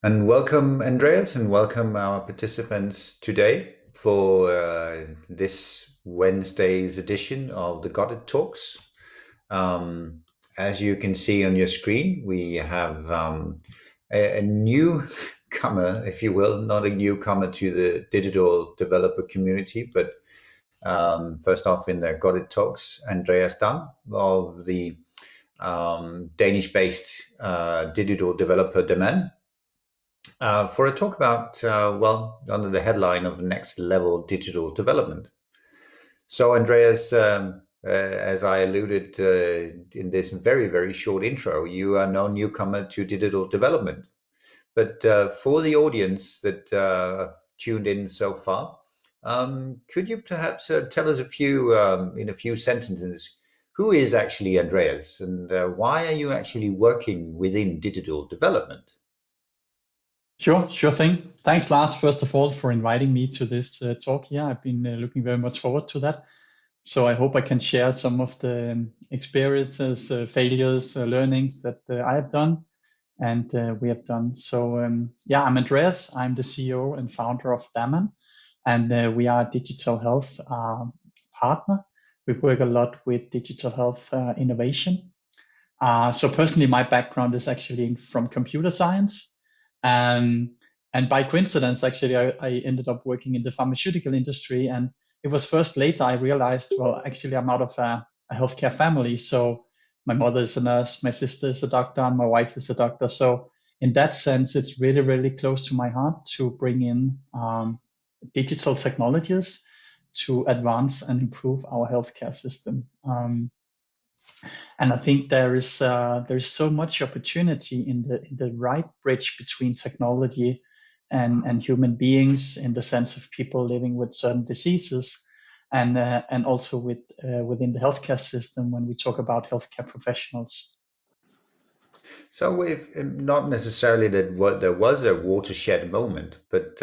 And welcome, Andreas, and welcome our participants today for this Wednesday's edition of the Got It Talks. Um, as you can see on your screen, we have a newcomer, if you will, not a newcomer to the digital developer community, but first off in the Got It Talks, Andreas Daman of the Danish-based digital developer Daman for a talk about, under the headline of next level digital development. So, Andreas, as I alluded in this very, very short intro, you are no newcomer to digital development. But for the audience that tuned in so far, could you perhaps tell us in a few sentences, who is actually Andreas and why are you actually working within digital development? Sure thing. Thanks, Lars, first of all, for inviting me to this talk here. I've been looking very much forward to that. So I hope I can share some of the experiences, failures, learnings that I have done and we have done. So yeah, I'm Andreas. I'm the CEO and founder of Daman, and we are a digital health partner. We work a lot with digital health innovation. So personally, my background is actually from computer science. Um, and by coincidence, actually, I ended up working in the pharmaceutical industry. And it was first later I realized, well, actually, I'm out of a healthcare family. So my mother is a nurse, my sister is a doctor, and my wife is a doctor. So in that sense, it's really, really close to my heart to bring in digital technologies to advance and improve our healthcare system. And I think there is so much opportunity in the right bridge between technology and human beings in the sense of people living with certain diseases and also within the healthcare system when we talk about healthcare professionals. So, if not necessarily that there was a watershed moment, but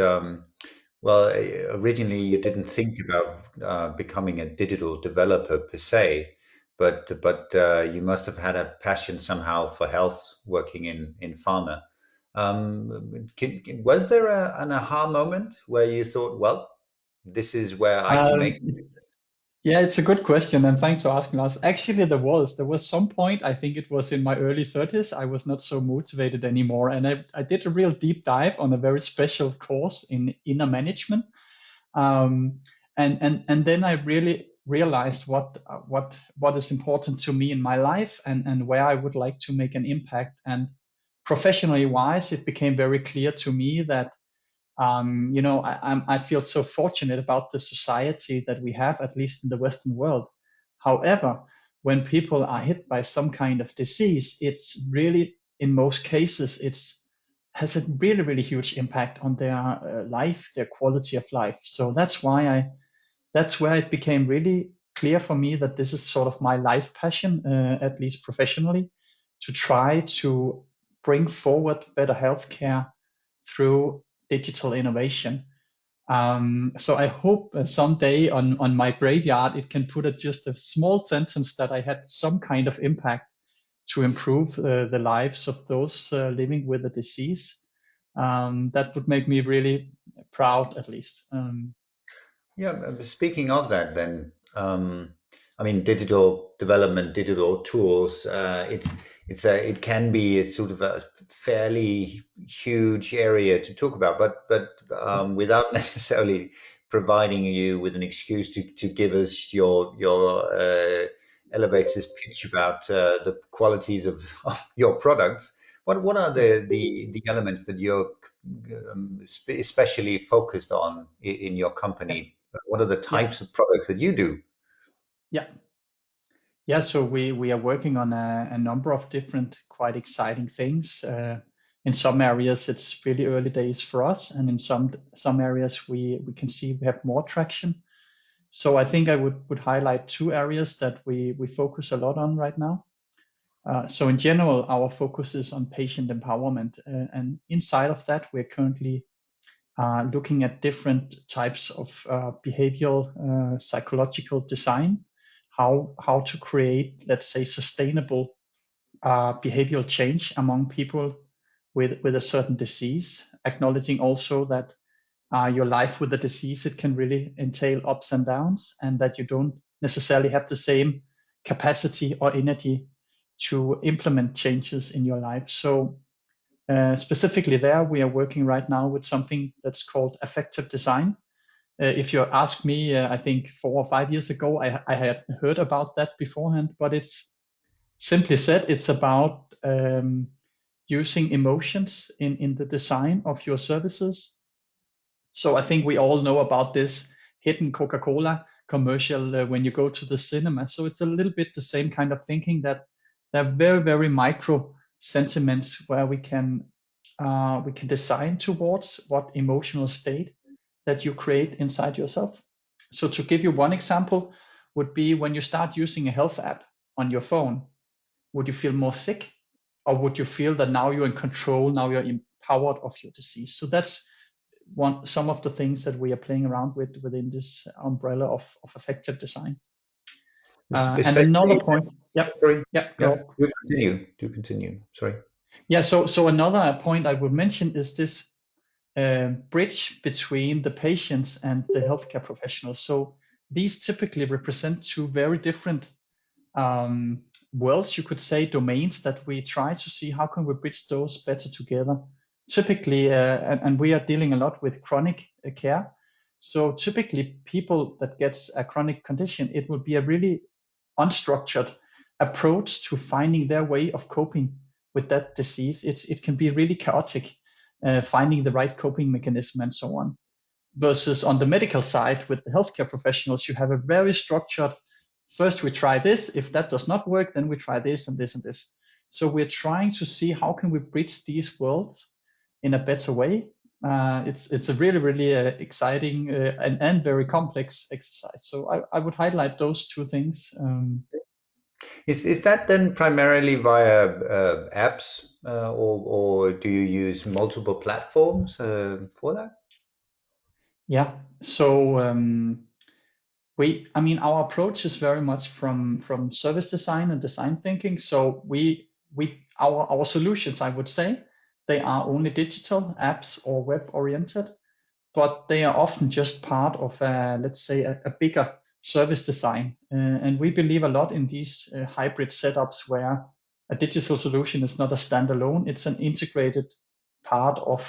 originally you didn't think about becoming a digital developer per se, but you must have had a passion somehow for health, working in pharma. Was there an aha moment where you thought, well, this is where I can Um, make? Yeah, it's a good question, and thanks for asking us. Actually, there was some point, I think it was in my early 30s, I was not so motivated anymore, and I did a real deep dive on a very special course in inner management. Um, and then I really realized what is important to me in my life and where I would like to make an impact. And professionally wise, it became very clear to me that I feel so fortunate about the society that we have, at least in the Western world. However, when people are hit by some kind of disease, it's really, in most cases, it's has a really, really huge impact on their life, their quality of life. So that's where it became really clear for me that this is sort of my life passion, at least professionally, to try to bring forward better healthcare through digital innovation. So I hope someday on my graveyard it can put just a small sentence that I had some kind of impact to improve the lives of those living with a disease. That would make me really proud, at least. Yeah, speaking of that, then, I mean, digital development, digital tools, it can be a sort of a fairly huge area to talk about, but without necessarily providing you with an excuse to give us your elevator's pitch about the qualities of your products. What are the elements that you're especially focused on in your Yeah, company? What are the yeah, types of products that you do? yeah. Yeah, so we are working on a number of different quite exciting things. In some areas, it's really early days for us, and in some areas, we can see we have more traction. So I think I would highlight two areas that we focus a lot on right now. So in general, our focus is on patient empowerment, and inside of that, we're currently looking at different types of behavioral psychological design, how to create, let's say, sustainable behavioral change among people with a certain disease, acknowledging also that your life with the disease, it can really entail ups and downs, and that you don't necessarily have the same capacity or energy to implement changes in your life. So specifically there, we are working right now with something that's called affective design. If you ask me, I think 4 or 5 years ago, I had heard about that beforehand, but it's simply said, it's about using emotions in the design of your services. So I think we all know about this hidden Coca-Cola commercial when you go to the cinema. So it's a little bit the same kind of thinking, that there are very, very micro sentiments where we can design towards what emotional state that you create inside yourself. So to give you one example would be when you start using a health app on your phone, would you feel more sick, or would you feel that now you're in control, now you're empowered of your disease? So that's some of the things that we are playing around with within this umbrella of affective design. And another Especially, point, yep, sorry, yep, yeah, go. you continue. Do continue. Sorry. Yeah, so another point I would mention is this bridge between the patients and the healthcare professionals. So these typically represent two very different worlds, you could say, domains, that we try to see how can we bridge those better together. Typically, and we are dealing a lot with chronic care. So typically, people that gets a chronic condition, it will be a really unstructured approach to finding their way of coping with that disease. It can be really chaotic, finding the right coping mechanism and so on. Versus on the medical side with the healthcare professionals, you have a very structured, first we try this, if that does not work, then we try this and this and this. So we're trying to see how can we bridge these worlds in a better way. It's a really, really exciting and very complex exercise. So I would highlight those two things. Is that then primarily via apps, or do you use multiple platforms for that? Yeah. So I mean, our approach is very much from service design and design thinking. So our solutions, I would say, they are only digital apps or web oriented, but they are often just part of let's say a bigger service design. And we believe a lot in these hybrid setups where a digital solution is not a standalone; it's an integrated part of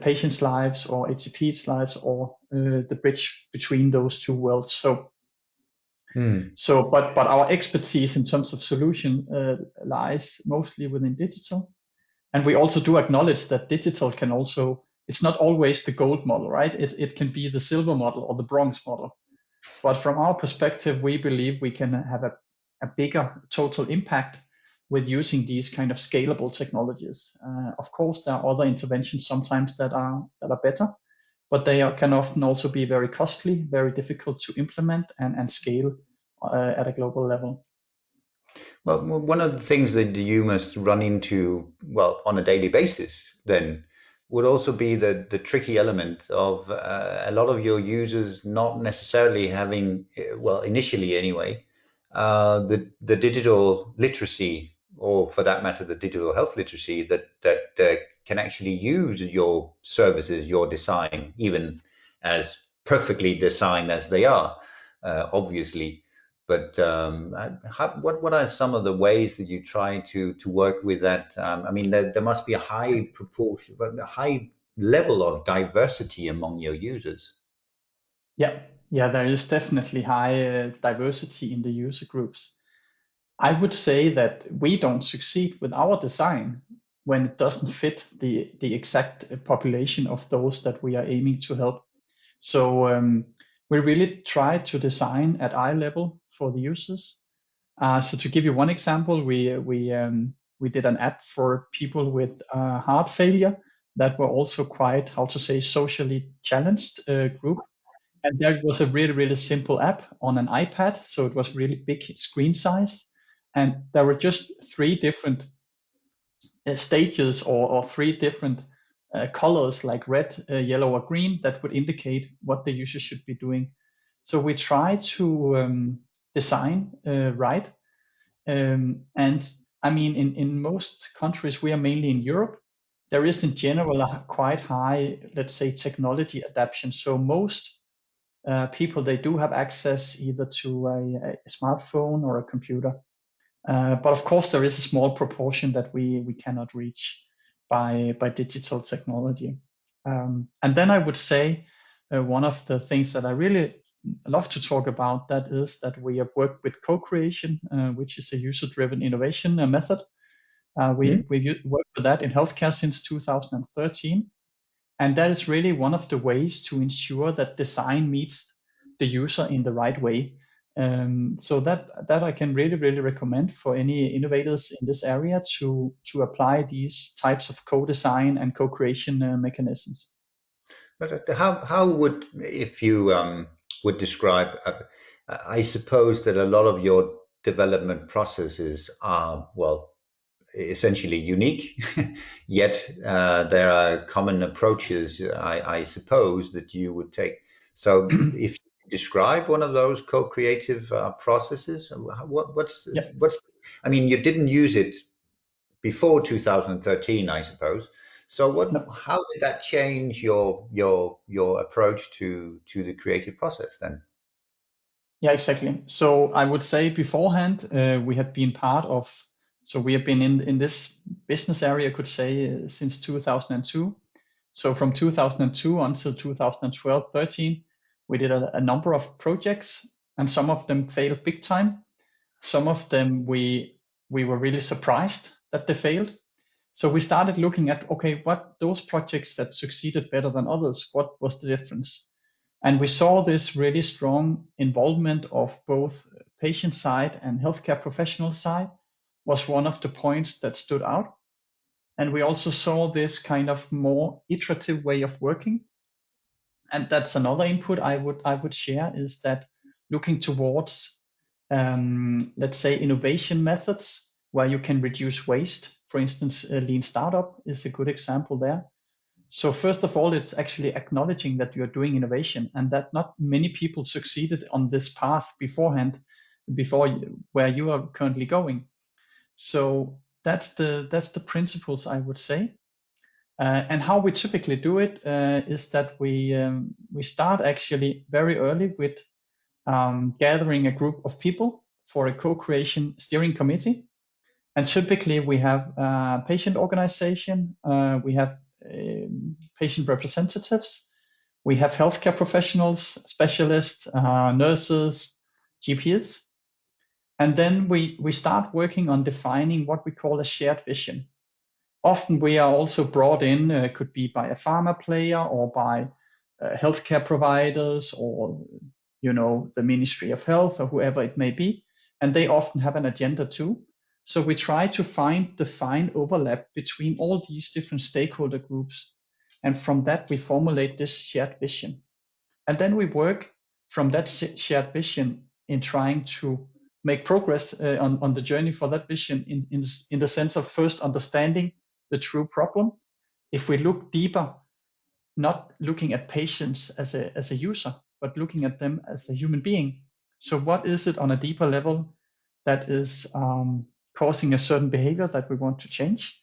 patients' lives or HCP's lives, or the bridge between those two worlds. Hmm. But our expertise in terms of solution lies mostly within digital, and we also do acknowledge that digital can also, it's not always the gold model, right? It can be the silver model or the bronze model. But from our perspective, we believe we can have a bigger total impact with using these kind of scalable technologies. Of course, there are other interventions sometimes that are better, but can often also be very costly, very difficult to implement and scale at a global level. Well, one of the things that you must run into, well, on a daily basis, then, would also be the tricky element of a lot of your users not necessarily having, well, initially anyway, the digital literacy, or for that matter, the digital health literacy that can actually use your services, your design, even as perfectly designed as they are, obviously. But what are some of the ways that you try to work with that? I mean, there must be a high proportion, but a high level of diversity among your users. Yeah, yeah, there is definitely high diversity in the user groups. I would say that we don't succeed with our design when it doesn't fit the exact population of those that we are aiming to help. So we really try to design at eye level for the users. So to give you one example, we did an app for people with heart failure that were also quite, how to say, socially challenged group. And there was a really, really simple app on an iPad. So it was really big screen size. And there were just three different stages or three different colors like red, yellow, or green that would indicate what the user should be doing. So we try to design right. And I mean, in most countries, we are mainly in Europe. there is in general a quite high, let's say, technology adoption. So most people, they do have access either to a smartphone or a computer. But of course, there is a small proportion that we cannot reach by digital technology. And then I would say one of the things that I really love to talk about that is that we have worked with co-creation, which is a user-driven innovation method. We've worked with that in healthcare since 2013. And that is really one of the ways to ensure that design meets the user in the right way. So that I can really recommend for any innovators in this area to apply these types of co-design and co-creation mechanisms. But how would, if you would describe, I suppose that a lot of your development processes are, well, essentially unique, yet there are common approaches, I suppose, that you would take. So if you describe one of those co-creative processes, Yeah. I mean, you didn't use it before 2013, I suppose. So No. how did that change your approach to the creative process then? Yeah, exactly. So I would say beforehand, we have been part of, so we have been in this business area, I could say, since 2002. So from 2002 until 2012, 13, we did a number of projects, and some of them failed big time. Some of them we were really surprised that they failed. So we started looking at, okay, what those projects that succeeded better than others, what was the difference? And we saw this really strong involvement of both patient side and healthcare professional side was one of the points that stood out. And we also saw this kind of more iterative way of working. And that's another input I would share is that looking towards, let's say, innovation methods where you can reduce waste. For instance, a lean startup is a good example there. So first of all, it's actually acknowledging that you're doing innovation and that not many people succeeded on this path beforehand, where you are currently going. So that's the principles I would say. And how we typically do it is that we start actually very early with gathering a group of people for a co-creation steering committee. And typically we have patient organization, we have patient representatives, we have healthcare professionals, specialists, nurses, GPs. And then we start working on defining what we call a shared vision. Often we are also brought in, could be by a pharma player or by healthcare providers or, the Ministry of Health or whoever it may be. And they often have an agenda too. So we try to find the fine overlap between all these different stakeholder groups. And from that, we formulate this shared vision. And then we work from that shared vision in trying to make progress on the journey for that vision in the sense of first understanding the true problem. If we look deeper, not looking at patients as a user, but looking at them as a human being. So what is it on a deeper level that is causing a certain behavior that we want to change?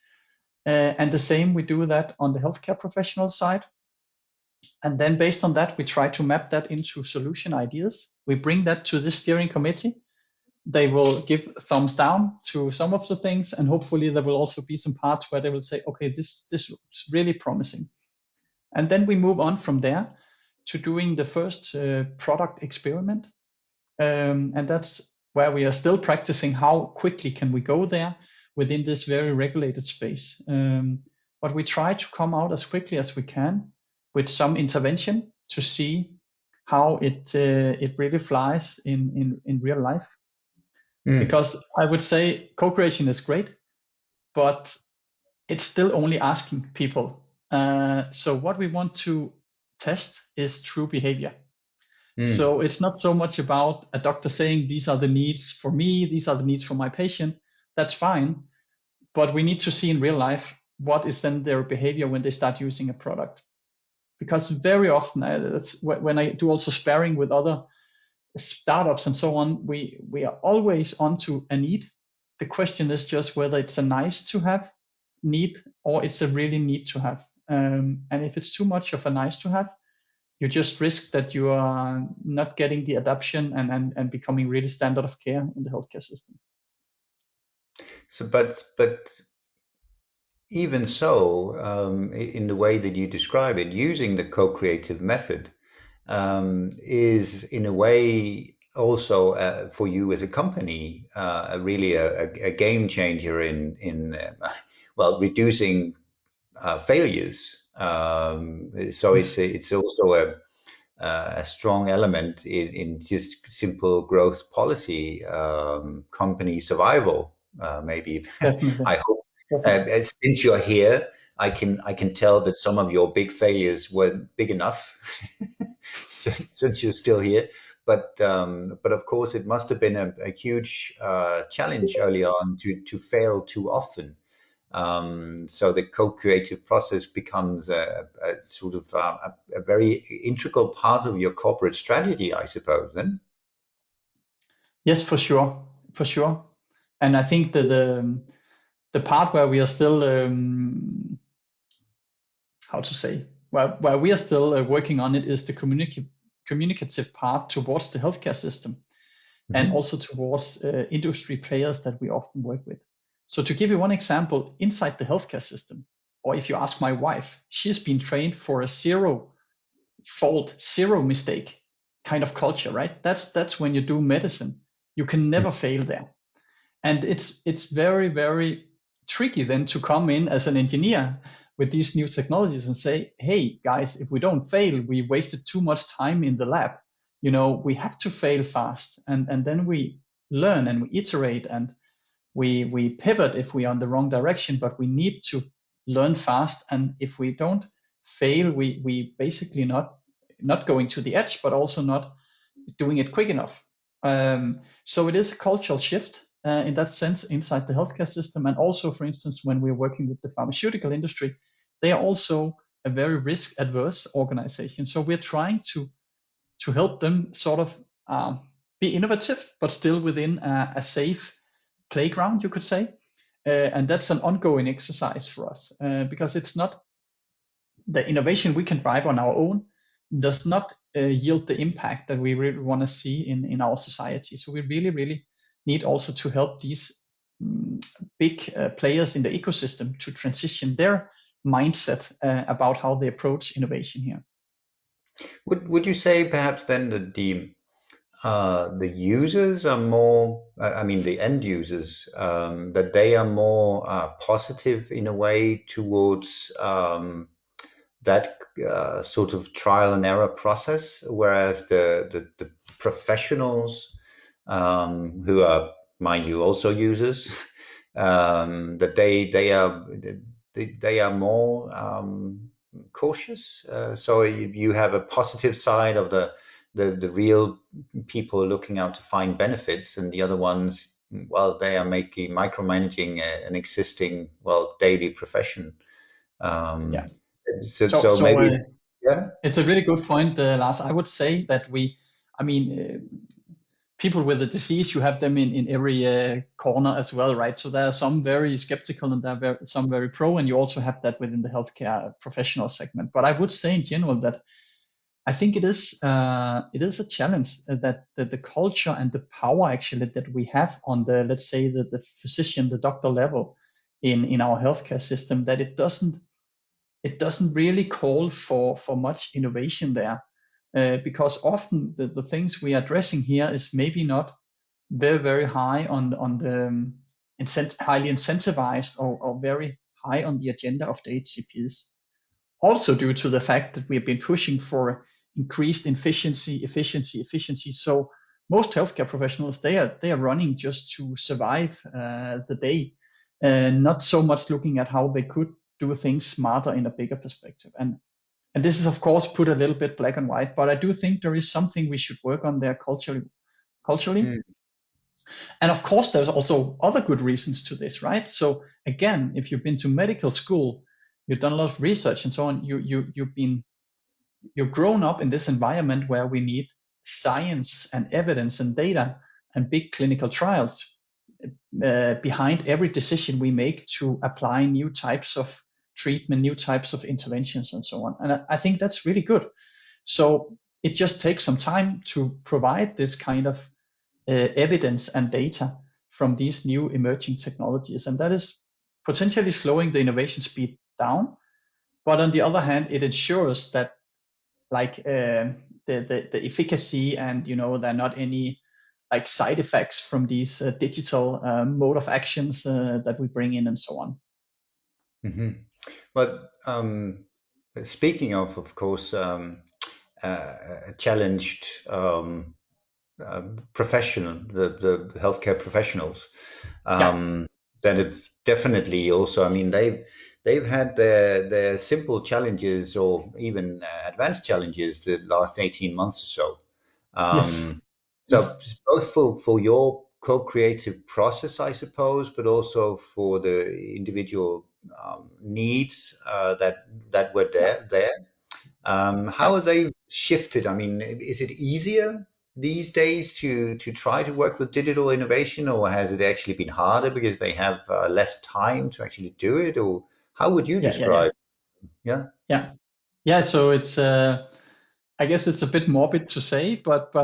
And the same, we do that on the healthcare professional side. And then based on that, we try to map that into solution ideas. We bring that to the steering committee. They will give thumbs down to some of the things, and hopefully there will also be some parts where they will say, okay, this looks really promising. And then we move on from there to doing the first product experiment. And that's where we are still practicing how quickly can we go there within this very regulated space. But we try to come out as quickly as we can with some intervention to see how it really flies in real life. Because I would say co-creation is great, but it's still only asking people. So what we want to test is true behavior. So it's not so much about a doctor saying these are the needs for me, these are the needs for my patient. That's fine, but we need to see in real life what is then their behavior when they start using a product. Because very often, that's when I do also sparring with other startups and so on, we are always onto a need. The question is just whether it's a nice to have need or it's a really need to have. And if it's too much of a nice to have, you just risk that you are not getting the adoption and becoming really standard of care in the healthcare system. So, but even so, in the way that you describe it, using the co-creative method is in a way also for you as a company really a game changer in well, reducing failures. So it's also a strong element in just simple growth policy, company survival, maybe. Definitely. I hope. Definitely. Since you're here, I can tell that some of your big failures weren't big enough since you're still here. But of course, it must have been a huge challenge early on to fail too often. So the co-creative process becomes a sort of a very integral part of your corporate strategy, I suppose. Then. Yes, for sure, for sure. And I think that the part where we are still how to say, where we are still working on it is the communicative part towards the healthcare system and Mhm. also towards industry players that we often work with. So to give you one example, inside the healthcare system, or if you ask my wife, she's been trained for a zero fault, zero mistake kind of culture, right? That's when you do medicine. You can never fail there. And it's very, very tricky then to come in as an engineer with these new technologies and say, hey guys, if we don't fail, we wasted too much time in the lab. We have to fail fast, and then we learn and we iterate and we pivot if we are on the wrong direction, but we need to learn fast. And if we don't fail, we basically not going to the edge, but also not doing it quick enough. So it is a cultural shift in that sense inside the healthcare system. And also, for instance, when we're working with the pharmaceutical industry, they are also a very risk adverse organization. So we're trying to help them sort of be innovative, but still within a safe playground, you could say. And that's an ongoing exercise for us because it's not the innovation we can drive on our own does not yield the impact that we really want to see in our society. So we really, really need also to help these big players in the ecosystem to transition their mindset about how they approach innovation here. Would you say perhaps then that the users are more, I mean, the end users, that they are more positive in a way towards that sort of trial and error process, whereas the professionals who are, mind you, also users, that they are more cautious. So you have a positive side of the real people looking out to find benefits, and the other ones, well, they are making micromanaging an existing, well, daily profession. Yeah. Um, So, so so maybe, uh, yeah. it's a really good point, Lars. I would say that I mean, people with a disease, you have them in every corner as well, right? So there are some very skeptical and there are some very pro, and you also have that within the healthcare professional segment. But I would say in general that I think it is a challenge that the culture and the power actually that we have on the, let's say, the physician, the doctor level in our healthcare system, that it doesn't really call for much innovation there, because often the things we are addressing here is maybe not very, very high on the highly incentivized or very high on the agenda of the HCPs. Also due to the fact that we have been pushing for increased efficiency. So most healthcare professionals, they are running just to survive the day, not so much looking at how they could do things smarter in a bigger perspective. And this is of course put a little bit black and white, but I do think there is something we should work on there culturally. Mm. And of course, there's also other good reasons to this, right? So again, if you've been to medical school, you've done a lot of research and so on, you've grown up in this environment where we need science and evidence and data and big clinical trials. behind every decision we make to apply new types of treatment, new types of interventions, and so on. And I think that's really good. So it just takes some time to provide this kind of evidence and data from these new emerging technologies, and that is potentially slowing the innovation speed down. But on the other hand, it ensures that like the efficacy, and there are not any like side effects from these digital mode of actions that we bring in, and so on. Hmm. But speaking of course, challenged professional, the healthcare professionals, Yeah. that have definitely also, I mean, they've had their simple challenges or even advanced challenges the last 18 months or so. Yes. Um, Yes. so both for your co-creative process, I suppose, but also for the individual needs that were Yeah. there. How Yeah. have they shifted? I mean, is it easier these days to try to work with digital innovation, or has it actually been harder because they have less time to actually do it? Or how would you Yeah. Yeah. Yeah. describe? Yeah. Yeah. Yeah. So it's I guess it's a bit morbid to say, but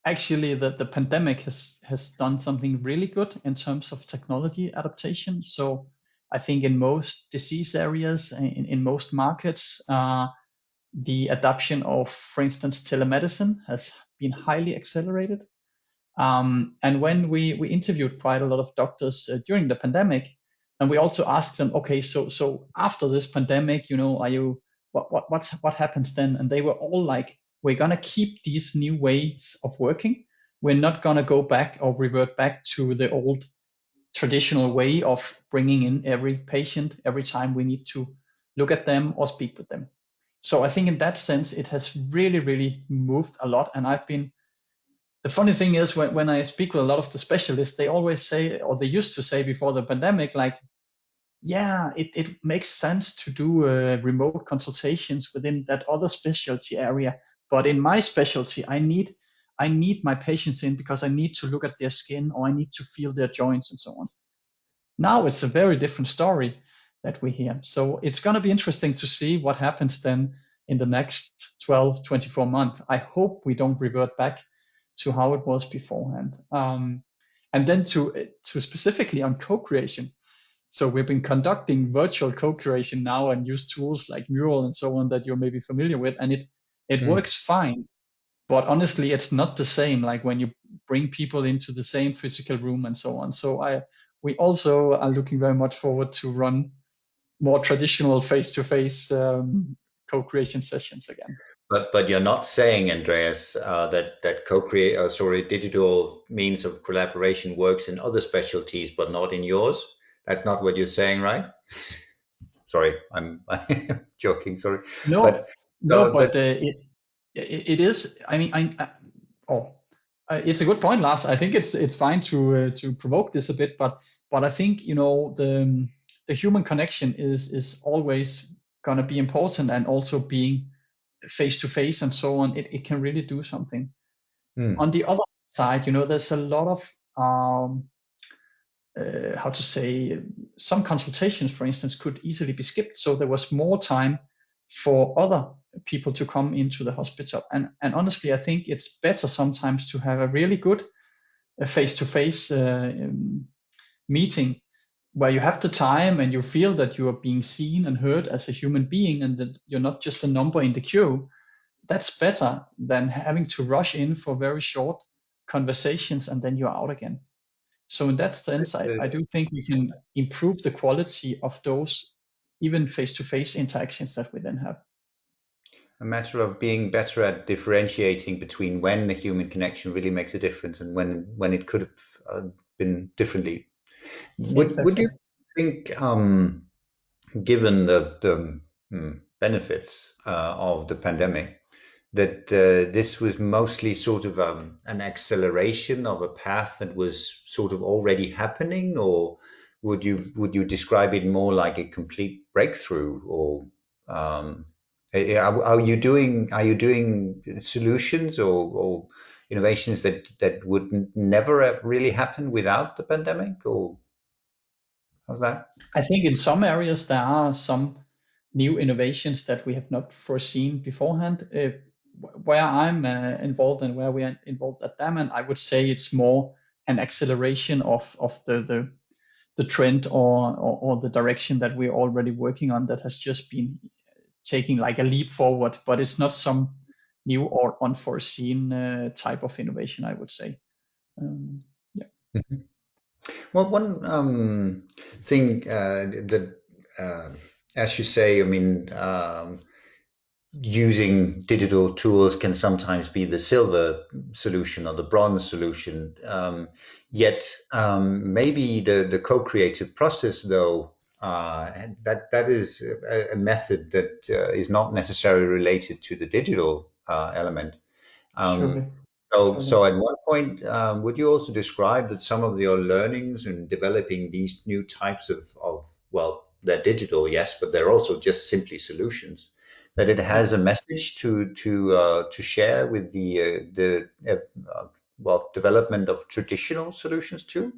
actually the pandemic has done something really good in terms of technology adaptation. So I think in most disease areas, in most markets, the adoption of, for instance, telemedicine has been highly accelerated. And when we interviewed quite a lot of doctors during the pandemic, and we also asked them, okay, so after this pandemic, are you what happens then? And they were all like, we're gonna keep these new ways of working. We're not gonna go back or revert back to the old traditional way of bringing in every patient every time we need to look at them or speak with them. So I think in that sense, it has really, really moved a lot. And the funny thing is when I speak with a lot of the specialists, they always say, or they used to say before the pandemic, like, yeah, it makes sense to do remote consultations within that other specialty area. But in my specialty, I need my patients in because I need to look at their skin or I need to feel their joints and so on. Now it's a very different story that we hear. So it's going to be interesting to see what happens then in the next 12, 24 months. I hope we don't revert back to how it was beforehand. And then to specifically on co-creation. So we've been conducting virtual co-creation now and use tools like Mural and so on that you're maybe familiar with, and it Hmm. works fine. But honestly, it's not the same like when you bring people into the same physical room and so on. So we also are looking very much forward to run more traditional face-to-face co-creation sessions again. But you're not saying, Andreas, that co-create, sorry, digital means of collaboration works in other specialties, but not in yours. That's not what you're saying, right? Sorry, I'm joking. Sorry, but No, no, so, but it is. I mean, oh, it's a good point, Lars. I think it's fine to provoke this a bit, but I think the human connection is always gonna be important, and also being face to face and so on. It can really do something. hmm. On the other side, there's a lot of how to say, some consultations, for instance, could easily be skipped. So there was more time for other people to come into the hospital. And honestly, I think it's better sometimes to have a really good face-to-face meeting where you have the time and you feel that you are being seen and heard as a human being and that you're not just a number in the queue. That's better than having to rush in for very short conversations and then you're out again. So in that sense, I do think we can improve the quality of those even face-to-face interactions that we then have. A matter of being better at differentiating between when the human connection really makes a difference and when it could have been differently. Would Exactly. you think, given the benefits of the pandemic, that this was mostly sort of an acceleration of a path that was sort of already happening, or would you describe it more like a complete breakthrough, or are you doing solutions or innovations that would never really happen without the pandemic, or how's that? I think in some areas there are some new innovations that we have not foreseen beforehand. Where I'm involved and where we are involved at Daman, I would say it's more an acceleration of the trend or the direction that we're already working on that has just been taking like a leap forward, but it's not some new or unforeseen type of innovation, I would say. Yeah, Mhm. Well, one thing that, as you say, I mean, using digital tools can sometimes be the silver solution or the bronze solution. Yet, maybe the co-creative process, though, that is a method that is not necessarily related to the digital element. Um, surely, so, surely. at one point, would you also describe that some of your learnings in developing these new types of well, they're digital, yes, but they're also just simply solutions, that it Yeah. has a message to share with well, development of traditional solutions too?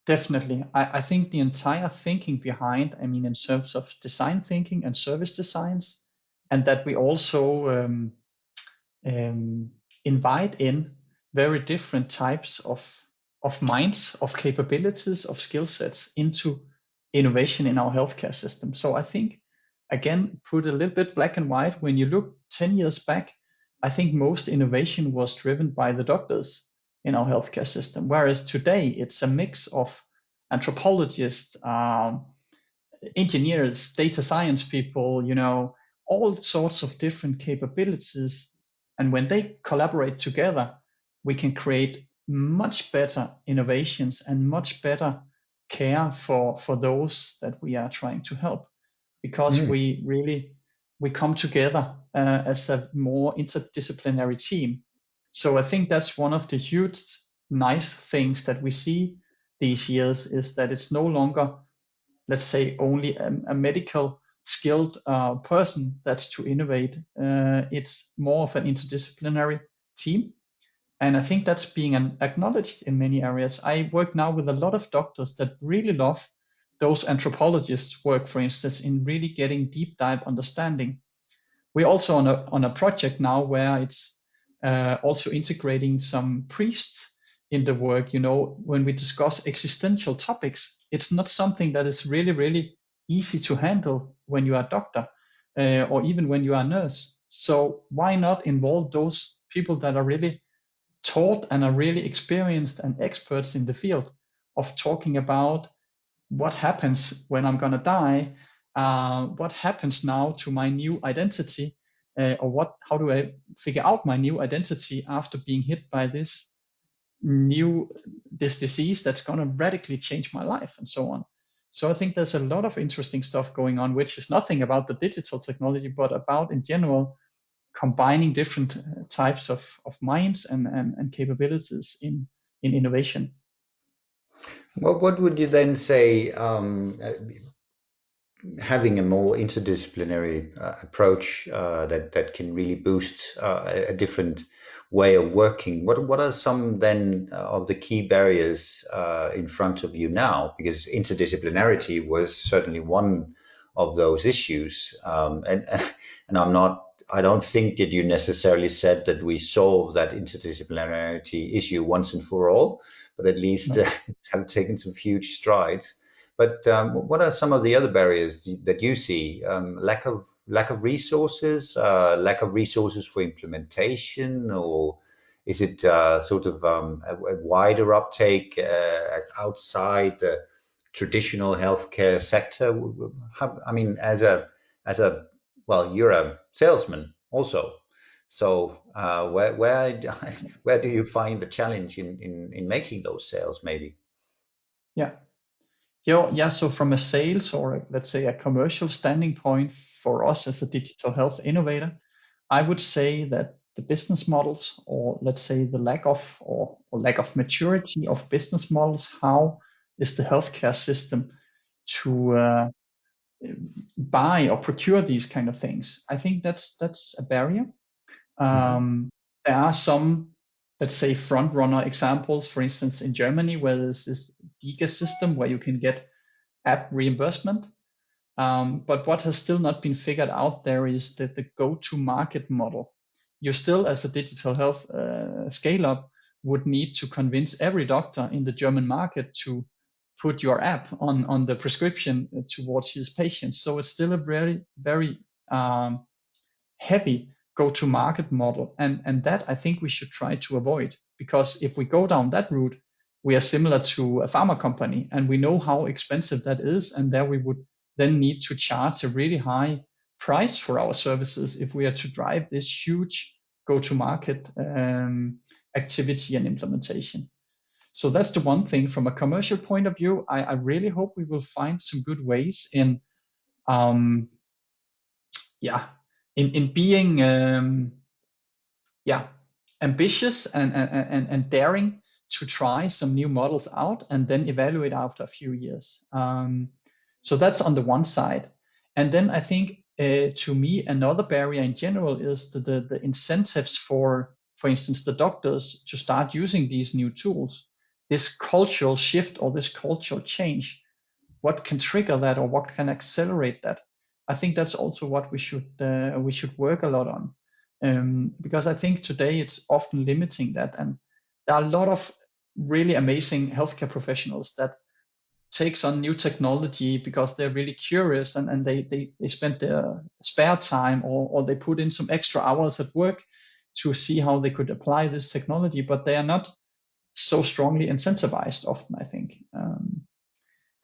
Definitely. I think the entire thinking behind, I mean, in terms of design thinking and service designs, and that we also um, invite in very different types of minds, of capabilities, of skill sets into innovation in our healthcare system. So I think, again, put a little bit black and white, when you look 10 years back, I think most innovation was driven by the doctors in our healthcare system, whereas today it's a mix of anthropologists, engineers, data science people, all sorts of different capabilities. And when they collaborate together, we can create much better innovations and much better care for those that we are trying to help, because Mm. we come together as a more interdisciplinary team. So I think that's one of the huge nice things that we see these years, is that it's no longer, let's say, only a medical skilled person that's to innovate. It's more of an interdisciplinary team. And I think that's being acknowledged in many areas. I work now with a lot of doctors that really love those anthropologists' work, for instance, in really getting deep dive understanding. We're also on a project now where it's also integrating some priests in the work. When we discuss existential topics, it's not something that is really, really easy to handle when you are a doctor or even when you are a nurse. So why not involve those people that are really taught and are really experienced and experts in the field of talking about what happens when I'm going to die, what happens now to my new identity, or how do I figure out my new identity after being hit by this disease that's going to radically change my life, and so on. So I think there's a lot of interesting stuff going on, which is nothing about the digital technology, but about in general combining different types of minds and capabilities in innovation. What would you then say, having a more interdisciplinary approach that can really boost a different way of working? What are some then of the key barriers in front of you now? Because interdisciplinarity was certainly one of those issues, and I don't think that you necessarily said that we solve that interdisciplinarity issue once and for all, but at least No. have taken some huge strides. But what are some of the other barriers that you see? Lack of resources, lack of resources for implementation, or is it sort of a wider uptake outside the traditional healthcare sector? I mean, as a well, you're a salesman also, so where where do you find the challenge in making those sales? Maybe. Yeah. Yeah, so from a sales or let's say a commercial standing point for us as a digital health innovator, I would say that the business models, or let's say the lack of or lack of maturity of business models, how is the healthcare system to buy or procure these kind of things? I think that's a barrier. Hmm. Um, there are some, let's say, front runner examples, for instance, in Germany, where there's this DiGA system where you can get app reimbursement. But what has still not been figured out there is that the go-to-market model. You still, as a digital health scale-up, would need to convince every doctor in the German market to put your app on the prescription towards his patients. So it's still a very, very heavy go-to-market model. And that I think we should try to avoid, because if we go down that route, we are similar to a pharma company, and we know how expensive that is. And there we would then need to charge a really high price for our services if we are to drive this huge go-to-market activity and implementation. So that's the one thing. From a commercial point of view, I really hope we will find some good ways in in being ambitious and daring to try some new models out and then evaluate after a few years. So that's on the one side. And then I think to me, another barrier in general is the incentives for instance, the doctors to start using these new tools. This cultural shift or this cultural change, what can trigger that or what can accelerate that? I think that's also what we should work a lot on, because I think today it's often limiting that, and there are a lot of really amazing healthcare professionals that takes on new technology because they're really curious and they spend their spare time or they put in some extra hours at work to see how they could apply this technology, but they are not so strongly incentivized often, I think.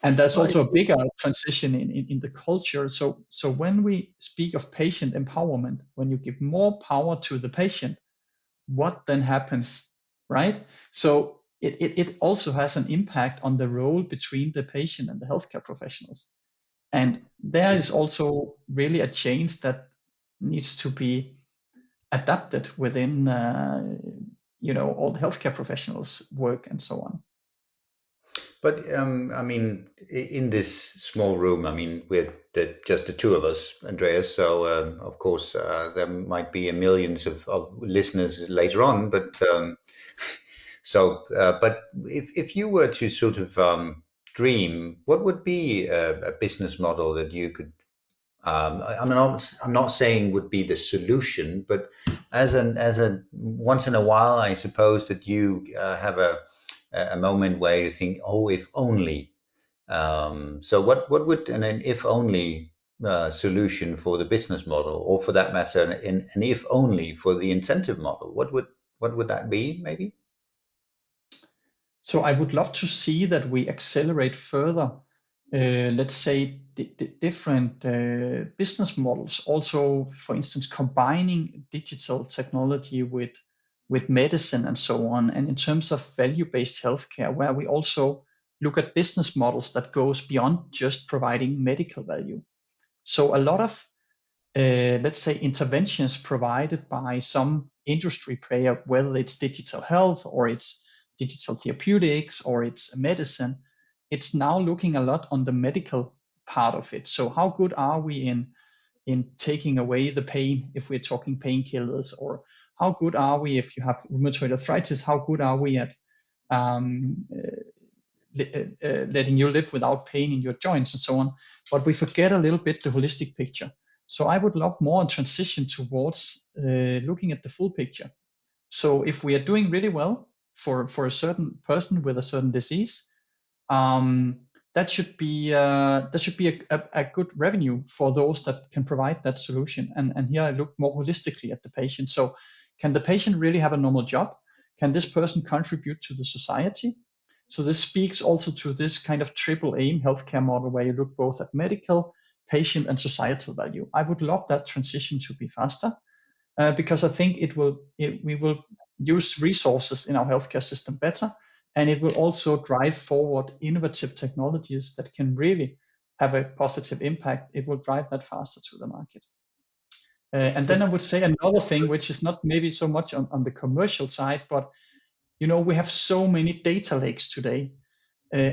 And that's also a bigger transition in the culture. So when we speak of patient empowerment, when you give more power to the patient, what then happens, right? So it also has an impact on the role between the patient and the healthcare professionals. And there is also really a change that needs to be adapted within all the healthcare professionals' work and so on. But I mean, in this small room, I mean, we're just the two of us, Andreas. So of course, there might be millions of listeners later on. But but if you were to sort of dream, what would be a business model that you could? I mean, I'm not saying would be the solution, but as a once in a while, I suppose that you have a moment where you think, oh, if only. So what would an if only solution for the business model, or for that matter, an if only for the incentive model? What would that be, maybe? So I would love to see that we accelerate further, let's say, different business models. Also, for instance, combining digital technology with medicine and so on. And in terms of value-based healthcare, where we also look at business models that goes beyond just providing medical value. So a lot of let's say, interventions provided by some industry player, whether it's digital health or it's digital therapeutics or it's medicine, it's now looking a lot on the medical part of it. So how good are we in taking away the pain if we're talking painkillers, or how good are we if you have rheumatoid arthritis? How good are we at letting you live without pain in your joints and so on? But we forget a little bit the holistic picture. So I would love more transition towards looking at the full picture. So if we are doing really well for a certain person with a certain disease, that should be a good revenue for those that can provide that solution. And here I look more holistically at the patient. So can the patient really have a normal job? Can this person contribute to the society? So this speaks also to this kind of triple aim healthcare model where you look both at medical, patient, and societal value. I would love that transition to be faster because I think we will use resources in our healthcare system better, and it will also drive forward innovative technologies that can really have a positive impact. It will drive that faster to the market. And then I would say another thing, which is not maybe so much on the commercial side, but we have so many data lakes today,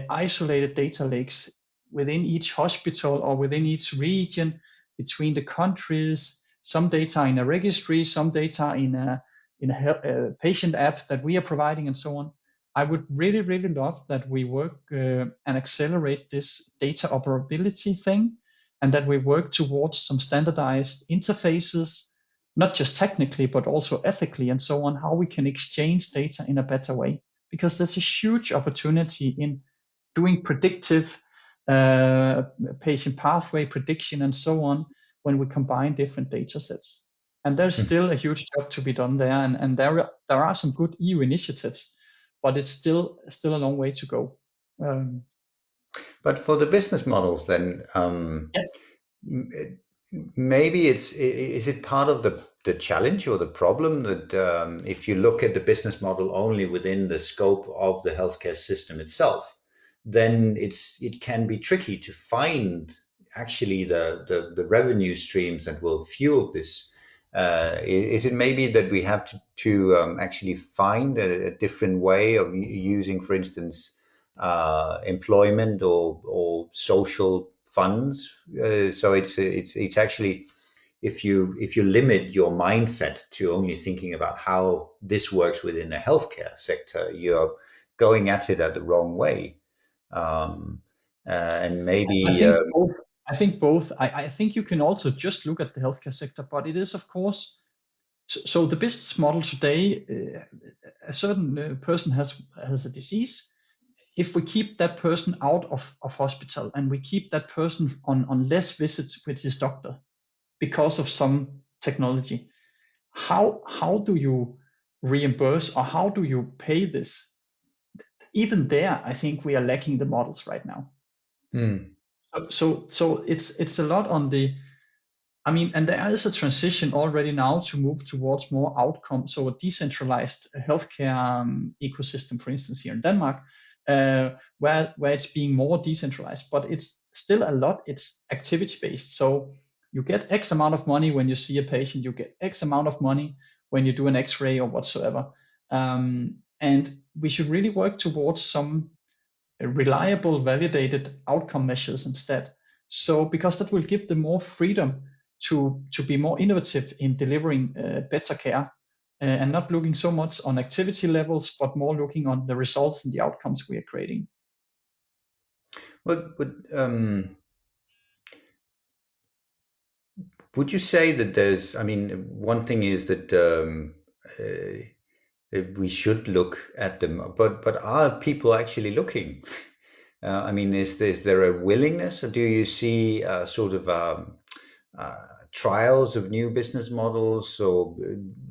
isolated data lakes within each hospital or within each region, between the countries. Some data in a registry, some data in a patient app that we are providing and so on. I would really, really love that we work and accelerate this data operability thing, and that we work towards some standardized interfaces, not just technically, but also ethically and so on, how we can exchange data in a better way. Because there's a huge opportunity in doing predictive patient pathway prediction and so on when we combine different data sets. And there's still a huge job to be done there, and there are some good EU initiatives, but it's still a long way to go. But for the business models, then Yeah. maybe is it part of the challenge or the problem that if you look at the business model only within the scope of the healthcare system itself, then it can be tricky to find actually the revenue streams that will fuel this. Is it maybe that we have to actually find a different way of using, for instance, employment or social funds? So it's actually, if you limit your mindset to only thinking about how this works within the healthcare sector, you're going at it at the wrong way. And I maybe think both. I think you can also just look at the healthcare sector, but it is, of course, so the business model today, a certain person has a disease. If we keep that person out of hospital and we keep that person on less visits with his doctor because of some technology, how do you reimburse or how do you pay this? Even there, I think we are lacking the models right now. So it's a lot on the, I mean, and there is a transition already now to move towards more outcomes. So a decentralized healthcare ecosystem, for instance, here in Denmark, where it's being more decentralized, but it's still a lot. It's activity based. So you get X amount of money when you see a patient. You get X amount of money when you do an X-ray or whatsoever. And we should really work towards some reliable, validated outcome measures instead. So because that will give them more freedom to be more innovative in delivering better care and not looking so much on activity levels, but more looking on the results and the outcomes we are creating. Would you say that there's, I mean, one thing is that we should look at them, but are people actually looking? I mean, is there a willingness, or do you see sort of trials of new business models, or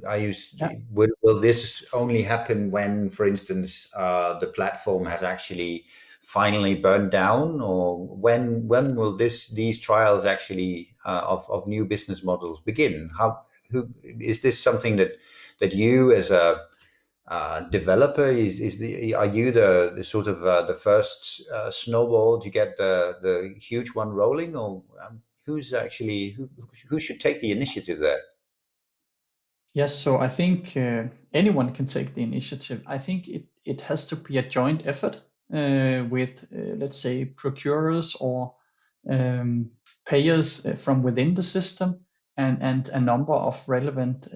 are you, Yeah. will this only happen when, for instance, the platform has actually finally burned down, or when will these trials actually of new business models begin? Who is this something that you as a developer are you the sort of the first snowball to get the huge one rolling, or who's actually who should take the initiative there? Yes, so I think anyone can take the initiative. I think it has to be a joint effort with, let's say, procurers or payers from within the system, and a number of relevant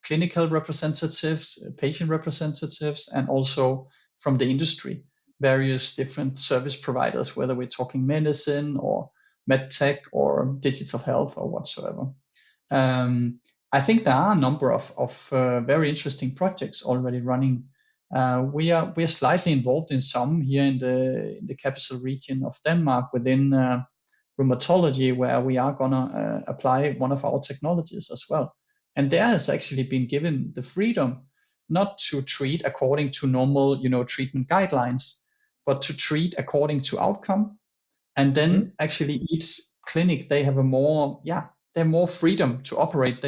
clinical representatives, patient representatives, and also from the industry, various different service providers, whether we're talking medicine or medtech or digital health or whatsoever. I think there are a number of very interesting projects already running. We are slightly involved in some here in the capital region of Denmark within rheumatology, where we are gonna apply one of our technologies as well. And there has actually been given the freedom not to treat according to normal, treatment guidelines, but to treat according to outcome. And then actually each clinic, they have they're more freedom to operate.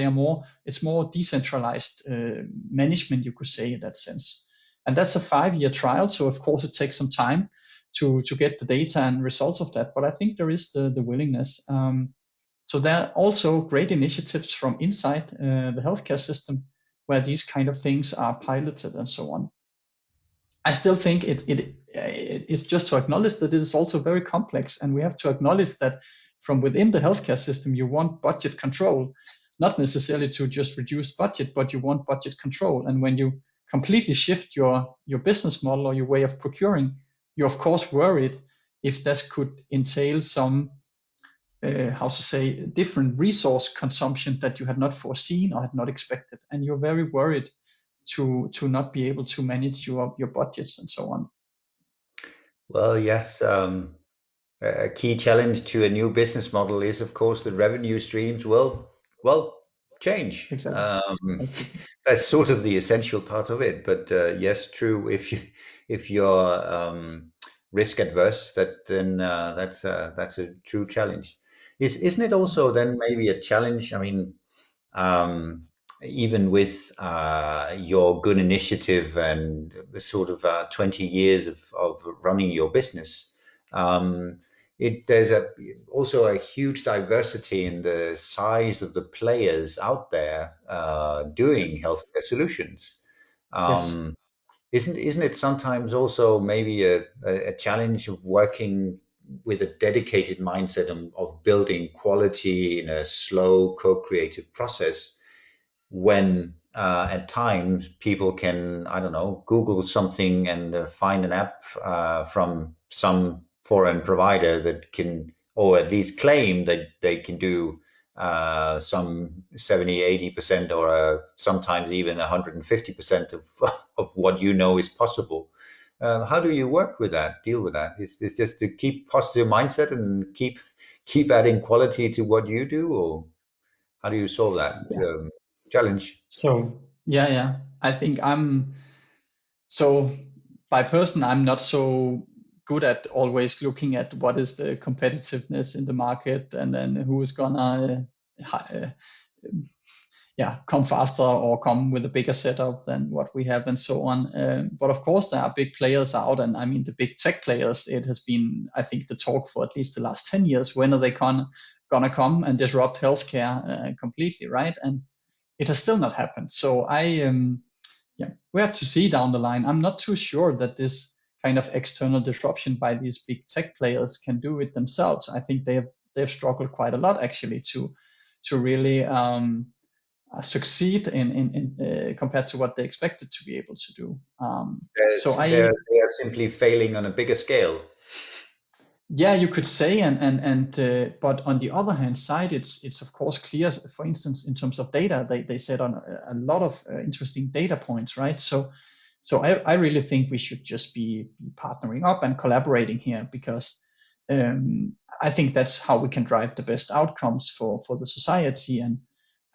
It's more decentralized management, you could say, in that sense. And that's a 5-year trial. So of course it takes some time to get the data and results of that. But I think there is the willingness. So there are also great initiatives from inside the healthcare system where these kind of things are piloted and so on. I still think it's just to acknowledge that it is also very complex, and we have to acknowledge that from within the healthcare system, you want budget control, not necessarily to just reduce budget, but you want budget control. And when you completely shift your business model or your way of procuring, you're of course worried if this could entail some how to say, different resource consumption that you had not foreseen or had not expected, and you're very worried to not be able to manage your budgets and so on. Well, yes. A key challenge to a new business model is, of course, the revenue streams will, well, change. Exactly. Exactly. That's sort of the essential part of it. But yes, true. If you're risk adverse, then that's a true challenge. Isn't it also then maybe a challenge? I mean, um, even with your good initiative and sort of 20 years of running your business, um, there's also a huge diversity in the size of the players out there doing healthcare solutions. Yes. Um, isn't it sometimes also maybe a challenge of working with a dedicated mindset of building quality in a slow co-creative process when at times people can, I don't know, Google something and find an app from some foreign provider that can, or at least claim that they can do some 70, 80%, or sometimes even 150% of what you know is possible. How do you work with that, deal with that? Is just to keep positive mindset and keep adding quality to what you do, or how do you solve that Yeah. challenge? So yeah, I think I'm so by person I'm not so good at always looking at what is the competitiveness in the market and then who is gonna yeah, come faster or come with a bigger setup than what we have and so on. But of course, there are big players out, and I mean the big tech players. It has been, I think, the talk for at least the last 10 years. When are they gonna come and disrupt healthcare completely, right? And it has still not happened. So yeah, we have to see down the line. I'm not too sure that this kind of external disruption by these big tech players can do it themselves. I think they've struggled quite a lot actually to really succeed in compared to what they expected to be able to do. So They are simply failing on a bigger scale. yeah, you could say, but on the other hand side, it's of course clear. For instance, in terms of data, they set on a lot of interesting data points, right? So I really think we should just be partnering up and collaborating here because I think that's how we can drive the best outcomes for the society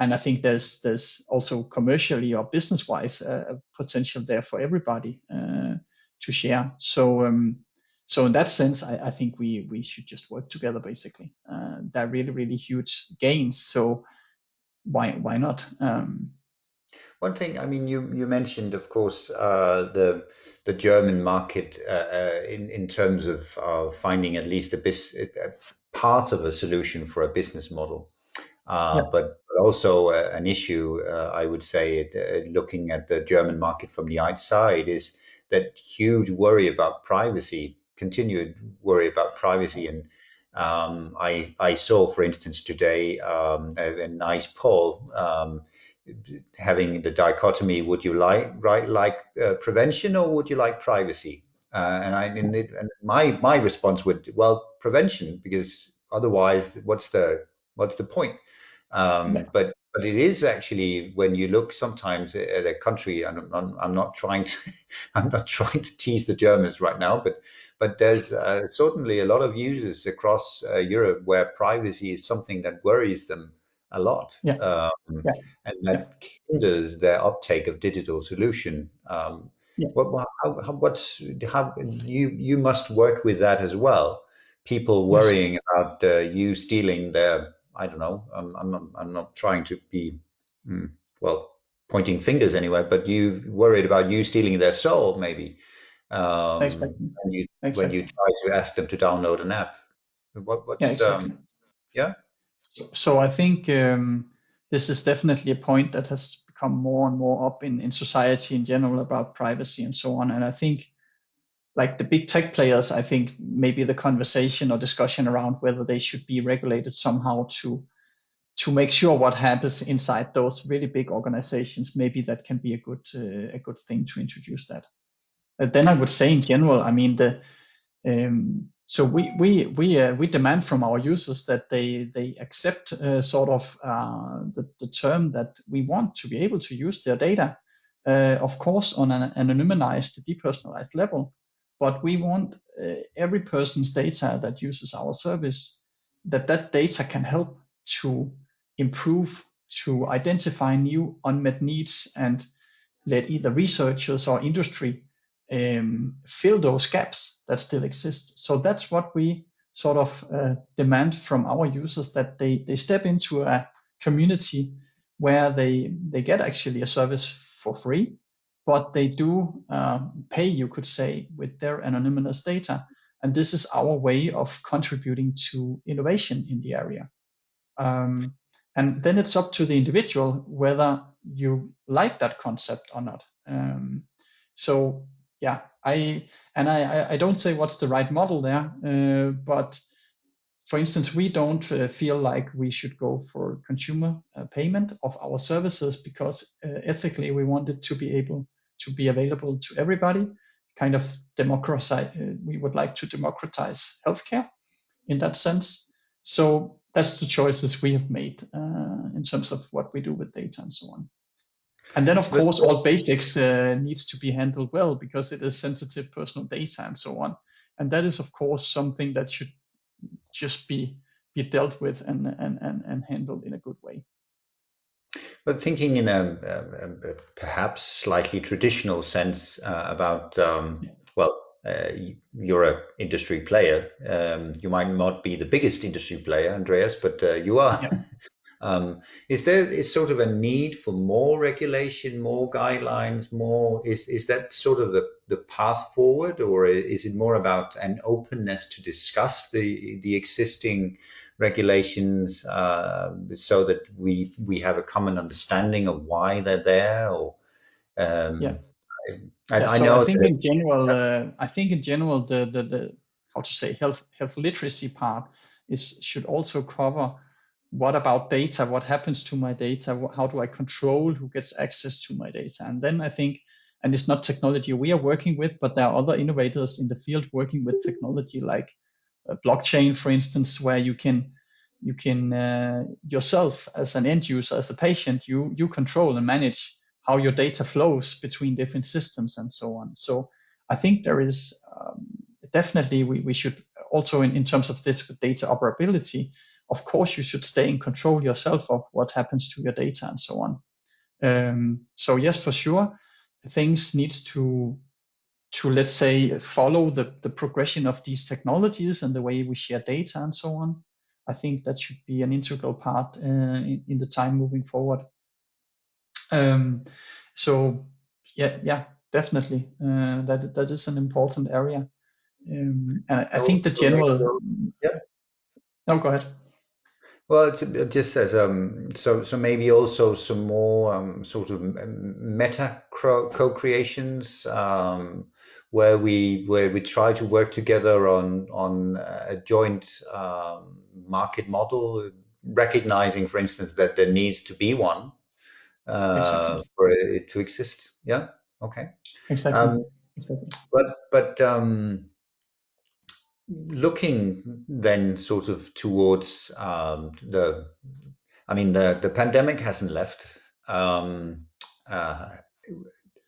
and I think there's also commercially or business wise a potential there for everybody to share. So in that sense, I think we should just work together basically. They're really huge gains. So why not? One thing, I mean, you mentioned, of course, the German market in terms of finding at least a part of a solution for a business model. Yeah. But also an issue, I would say, looking at the German market from the outside, is that huge worry about privacy, continued worry about privacy. And I saw, for instance, today a nice poll having the dichotomy: would you like prevention or would you like privacy? And my response would, well, prevention, because otherwise, what's the point? Yeah. But it is actually, when you look sometimes at a country, and I'm not trying to I'm not trying to tease the Germans right now, but there's certainly a lot of users across Europe where privacy is something that worries them a lot, Yeah. Yeah. and Yeah. that hinders their uptake of digital solution. Yeah. How you must work with that as well. People Yes. worrying about you stealing their, I don't know. I'm not trying to be, mm, well, pointing fingers anyway, but you worried about you stealing their soul, maybe, Exactly. when you Exactly. try to ask them to download an app. Yeah. What's Exactly. yeah? So I think this is definitely a point that has become more and more up in society in general about privacy and so on. And I think like the big tech players, I think maybe the conversation or discussion around whether they should be regulated somehow to make sure what happens inside those really big organizations, maybe that can be a good thing to introduce that. Then I would say in general, I mean so we demand from our users that they accept the term that we want to be able to use their data, of course on an anonymized, depersonalized level, but we want every person's data that uses our service, that data can help to improve, to identify new unmet needs, and let either researchers or industry fill those gaps that still exist. So that's what we sort of demand from our users, that they step into a community where they get actually a service for free, but they do pay, you could say, with their anonymous data. And this is our way of contributing to innovation in the area. And then it's up to the individual whether you like that concept or not. So yeah, I don't say what's the right model there, but for instance, we don't feel like we should go for consumer payment of our services, because ethically we want it to be able to be available to everybody, kind of democratize. We would like to democratize healthcare in that sense. So that's the choices we have made in terms of what we do with data and so on. And then, of course, all basics needs to be handled well, because it is sensitive personal data and so on. And that is, of course, something that should just be dealt with and handled in a good way. But thinking in a perhaps slightly traditional sense about, you're an industry player. You might not be the biggest industry player, Andreas, but you are. Yeah. Is sort of a need for more regulation, more guidelines, more? Is that sort of the path forward, or is it more about an openness to discuss the existing regulations so that we have a common understanding of why they're there? Or Yeah. I So know I think that, in general, the how to say health literacy part should also cover what about data, what happens to my data, how do I control who gets access to my data. And then I think, and it's not technology we are working with, but there are other innovators in the field working with technology like blockchain, for instance, where you can yourself as an end user, as a patient, you control and manage how your data flows between different systems and so on. So I think there is definitely we should also in terms of this with data operability, of course you should stay in control yourself of what happens to your data and so on. So yes, for sure, things need to let's say follow the progression of these technologies and the way we share data and so on. I think that should be an integral part in the time moving forward. So yeah, definitely that is an important area. And I think the general. yeah. No, go ahead. Well, it's just as so maybe also some more sort of meta co-creations where we try to work together on a joint market model, recognizing, for instance, that there needs to be one Exactly. for it to exist. Yeah. Okay. Exactly. Um, Exactly. but looking then sort of towards the pandemic hasn't left. Uh,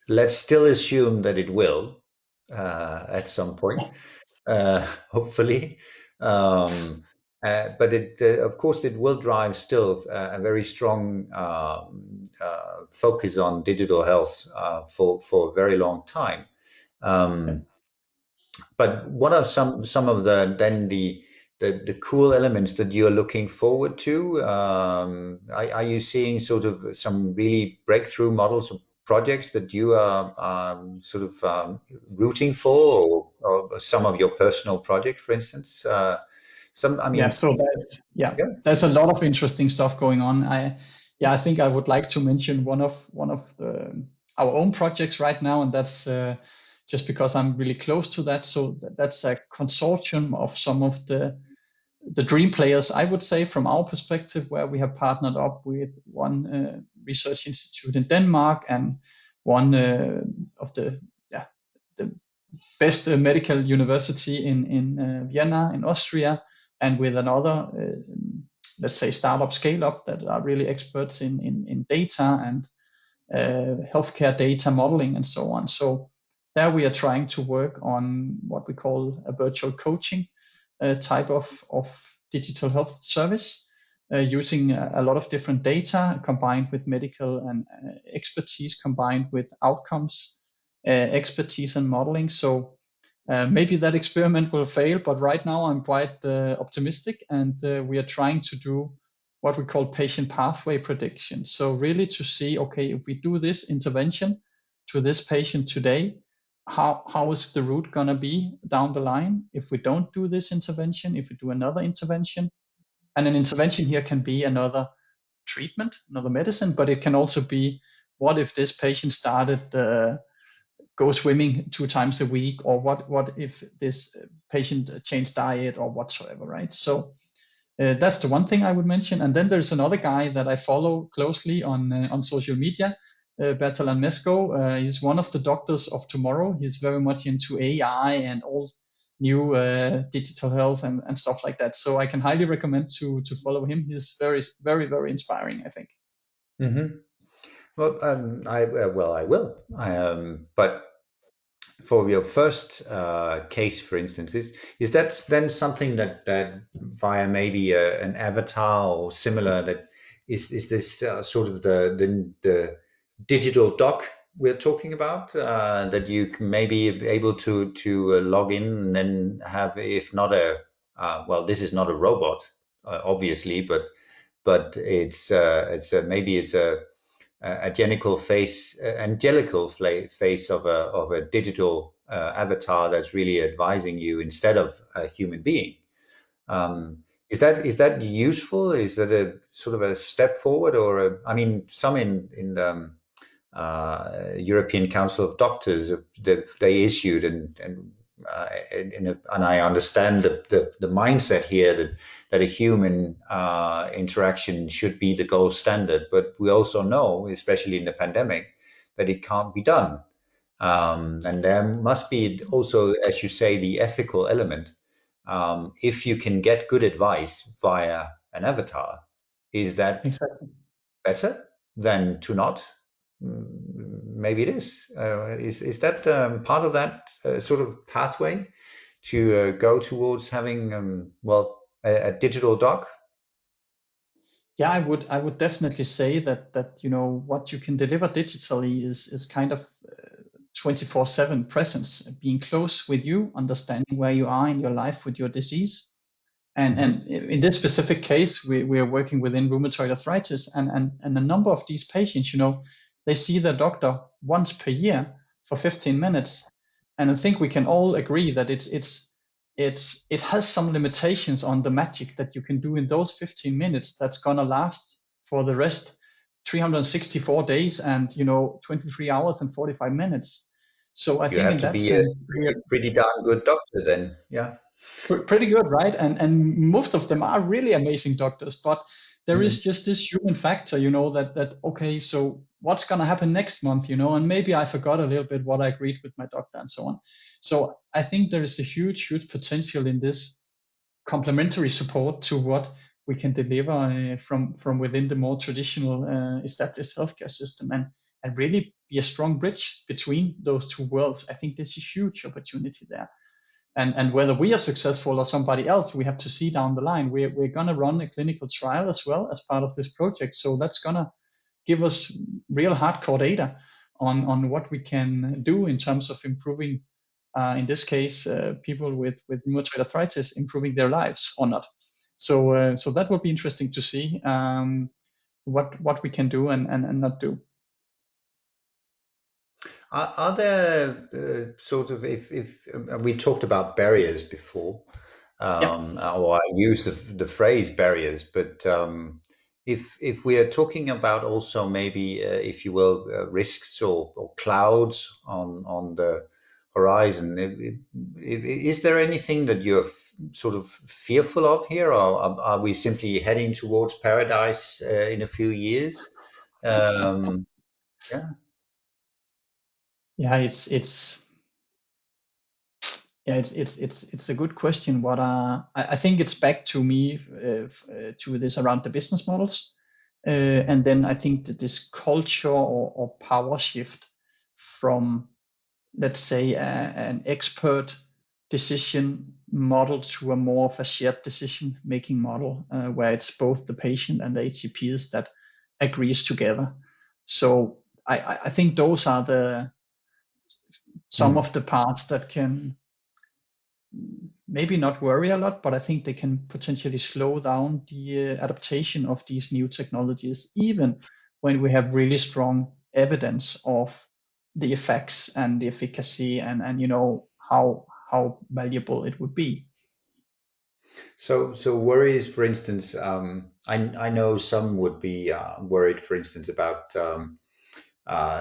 let's still assume that it will at some point, hopefully. But of course, it will drive still a very strong focus on digital health for a very long time. Yeah. But what are some of the cool elements that you're looking forward to? Are you seeing sort of some really breakthrough models or projects that you are sort of rooting for, or some of your personal project, for instance? Yeah, so there's a lot of interesting stuff going on. I think I would like to mention one of our own projects right now, and that's just because I'm really close to that. So that's a consortium of some of the the dream players, I would say, from our perspective, where we have partnered up with one research institute in Denmark and one of the best medical university in Vienna in Austria, and with another, let's say, startup scale up that are really experts in data and healthcare data modeling and so on. So there we are trying to work on what we call a virtual coaching type of digital health service, using a lot of different data combined with medical and expertise combined with outcomes expertise and modeling. So maybe that experiment will fail, but right now I'm quite optimistic, and we are trying to do what we call patient pathway prediction. So really to see, okay, if we do this intervention to this patient today, how is the route gonna be down the line? If we don't do this intervention, if we do another intervention, and an intervention here can be another treatment, another medicine, but it can also be, what if this patient started go swimming 2 times a week, or what if this patient changed diet or whatsoever, right? So that's the one thing I would mention. And then there's another guy that I follow closely on social media, Bertalan Mesko. He's one of the doctors of tomorrow. He's very much into AI and all new digital health and stuff like that. So I can highly recommend to follow him. He's very, very inspiring, I think. Mm-hmm. Well, I will. But for your first case, for instance, is that then something that via maybe an avatar or similar, that is this sort of the digital doc we're talking about, that you can maybe be able to log in and then have, if not a well, this is not a robot, obviously, but maybe it's a angelical face of a digital avatar that's really advising you instead of a human being. Is that useful? Is that a sort of a step forward, or I mean, some in European Council of Doctors, they issued, and I understand the mindset here that a human interaction should be the gold standard, but we also know, especially in the pandemic, that it can't be done. And there must be also, as you say, the ethical element. If you can get good advice via an avatar, is that Exactly. better than to not? Maybe it is. Is that part of that sort of pathway to go towards having a digital doc? Yeah, I would definitely say that what you can deliver digitally is kind of 24/7 presence, being close with you, understanding where you are in your life with your disease. And Hmm. in this specific case, we are working within rheumatoid arthritis, and a number of these patients, they see their doctor once per year for 15 minutes. And I think we can all agree that it has some limitations on the magic that you can do in those 15 minutes that's gonna last for the rest 364 days and 23 hours and 45 minutes. So I You think have in to that be a sense we are pretty darn good doctor then. Yeah. pretty good, right? And most of them are really amazing doctors, but there is Mm. just this human factor, that okay, so what's gonna happen next month, and maybe I forgot a little bit what I agreed with my doctor and so on. So I think there is a huge potential in this complementary support to what we can deliver from within the more traditional established healthcare system, and really be a strong bridge between those two worlds. I think there's a huge opportunity there. And whether we are successful or somebody else, we have to see down the line. We're going to run a clinical trial as well as part of this project. So that's going to give us real hardcore data on what we can do in terms of improving, in this case, people with rheumatoid arthritis, improving their lives or not. So that will be interesting to see what we can do and not do. Are there sort of, if we talked about barriers before, Yeah. or I used the phrase barriers, but if we are talking about also maybe, if you will, risks or clouds on the horizon, is there anything that sort of fearful of here, or are we simply heading towards paradise in a few years? Um, yeah. Yeah, it's a good question. What I think it's back to me to this around the business models, and then I think that this culture or power shift from, let's say, an expert decision model to a more of a shared decision making model, where it's both the patient and the HCPs that agrees together. So I think those are the some Hmm. of the parts that can maybe not worry a lot, but I think they can potentially slow down the adaptation of these new technologies, even when we have really strong evidence of the effects and the efficacy and how valuable it would be. So worries, for instance, I know some would be worried, for instance, about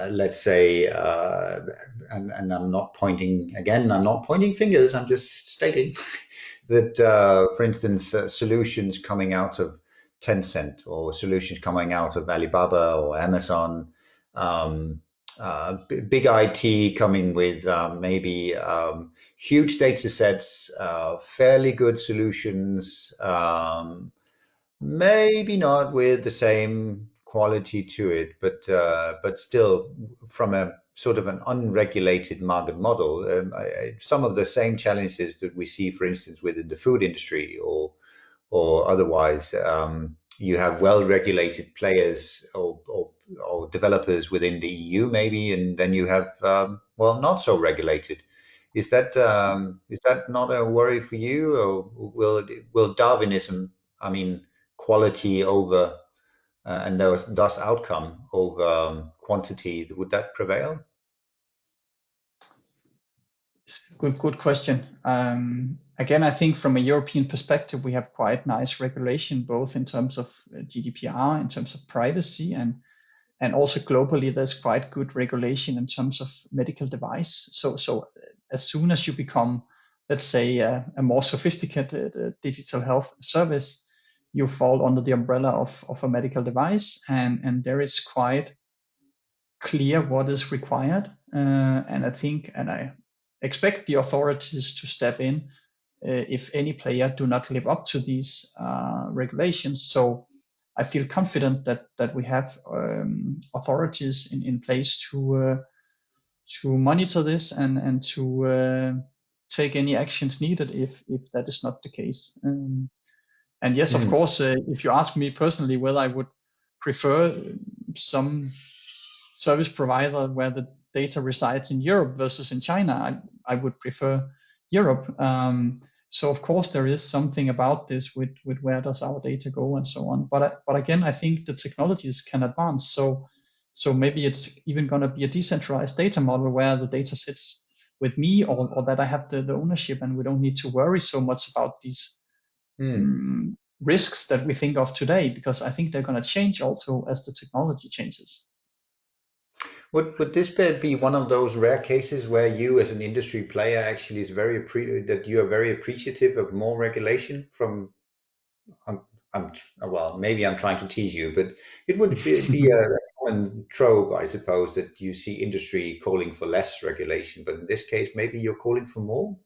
let's say, and I'm not pointing again, I'm not pointing fingers, I'm just stating that, for instance, solutions coming out of Tencent or solutions coming out of Alibaba or Amazon, big IT coming with maybe huge data sets, fairly good solutions, maybe not with the same quality to it, but still from a sort of an unregulated market model, some of the same challenges that we see, for instance, within the food industry or otherwise. You have well-regulated players or developers within the EU, maybe, and then you have well, not so regulated. Is that not a worry for you, or will Darwinism, I mean, quality over and thus outcome over quantity, would that prevail? Good question. Again, I think from a European perspective, we have quite nice regulation, both in terms of GDPR, in terms of privacy, and also globally, there's quite good regulation in terms of medical device. So as soon as you become, let's say, a more sophisticated digital health service, you fall under the umbrella of a medical device, and there is quite clear what is required. And I think, and I expect the authorities to step in if any player do not live up to these regulations. So I feel confident that we have authorities in place to monitor this and to take any actions needed if that is not the case. And yes, of Hmm. course, if you ask me personally whether I would prefer some service provider where the data resides in Europe versus in China, I would prefer Europe. So of course there is something about this with where does our data go and so on. But again, I think the technologies can advance. So maybe it's even going to be a decentralized data model where the data sits with me, or that I have the ownership, and we don't need to worry so much about these Hmm. um, risks that we think of today, because I think they're going to change also as the technology changes. Would this be one of those rare cases where you, as an industry player, actually is that you are very appreciative of more regulation from? I'm well, maybe I'm trying to tease you, but it would be a common trope, I suppose, that you see industry calling for less regulation, but in this case, maybe you're calling for more.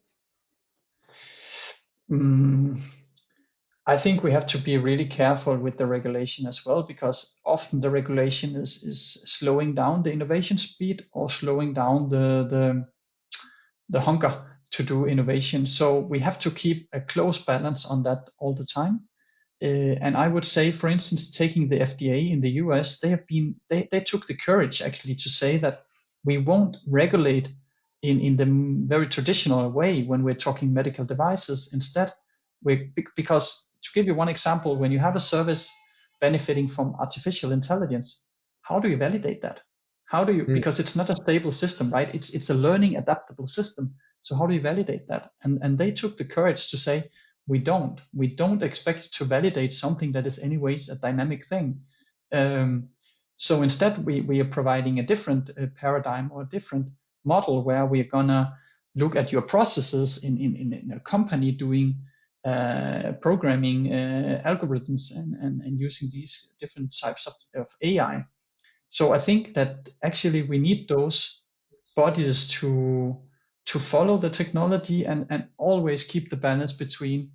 Mm, I think we have to be really careful with the regulation as well, because often the regulation is slowing down the innovation speed or slowing down the hunger to do innovation. So we have to keep a close balance on that all the time. And I would say, for instance, taking the FDA in the US, they took the courage actually to say that we won't regulate in the very traditional way when we're talking medical devices. Instead, because to give you one example, when you have a service benefiting from artificial intelligence, how do you validate that? How do you, Hmm. because it's not a stable system, right? It's a learning adaptable system. So how do you validate that? And they took the courage to say, we don't expect to validate something that is anyways a dynamic thing. Um, so instead, we are providing a different paradigm or a different model where we're gonna look at your processes in a company doing programming algorithms and using these different types of AI. So I think that actually we need those bodies to follow the technology and always keep the balance between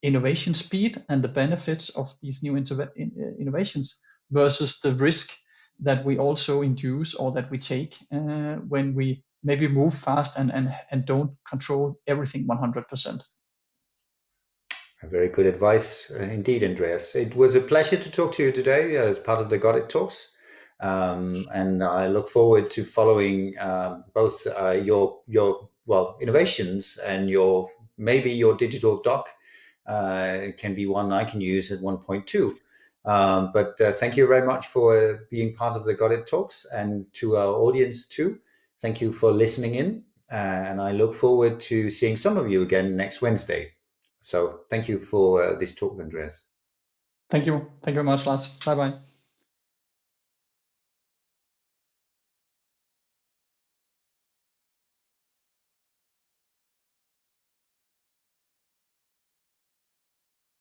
innovation speed and the benefits of these new innovations versus the risk that we also induce or that we take when we maybe move fast and don't control everything 100%. Very good advice indeed, Andreas. It was a pleasure to talk to you today as part of the Got-IT Talks. And I look forward to following both your innovations and maybe your digital doc can be one I can use at 1.2. But thank you very much for being part of the Got-IT Talks, and to our audience too. Thank you for listening in, and I look forward to seeing some of you again next Wednesday. So thank you for this talk, Andreas. Thank you. Thank you very much, Lars. Bye bye.